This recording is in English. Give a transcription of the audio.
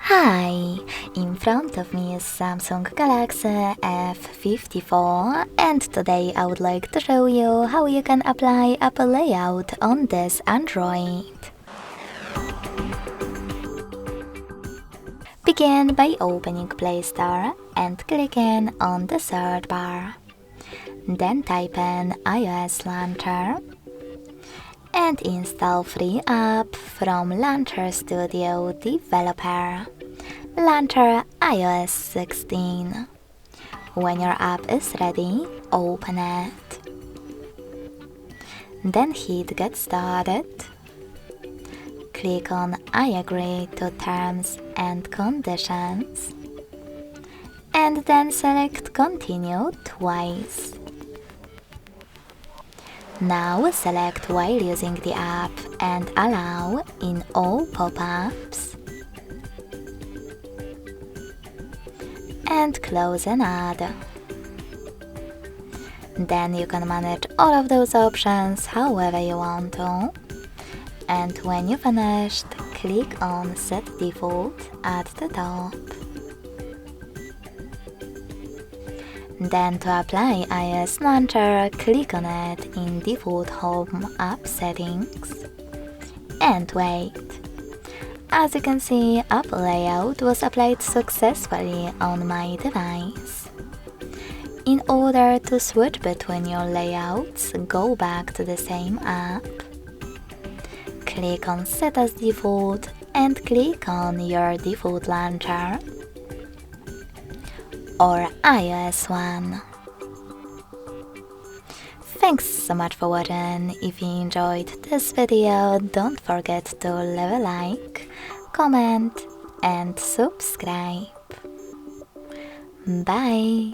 Hi! In front of me is Samsung Galaxy F54 and today I would like to show you how you can apply Apple layout on this Android. Begin by opening Play Store and clicking on the search bar. Then type in iOS Launcher and install free app from Launcher Studio Developer. Launcher iOS 16. When your app is ready, open it. Then hit Get Started. Click on I agree to terms and conditions. And then select Continue twice. Now select while using the app and allow in all pop-ups. And close and add. Then you can manage all of those options however you want to. And when you finished, click on Set Default at the top. Then to apply iOS Launcher, click on it in Default Home App Settings. And wait. As you can see, App Layout was applied successfully on my device. In order to switch between your layouts, go back to the same app. Click on Set as Default and click on your default launcher or iOS one. Thanks so much for watching. If you enjoyed this video, don't forget to leave a like, comment and subscribe. Bye!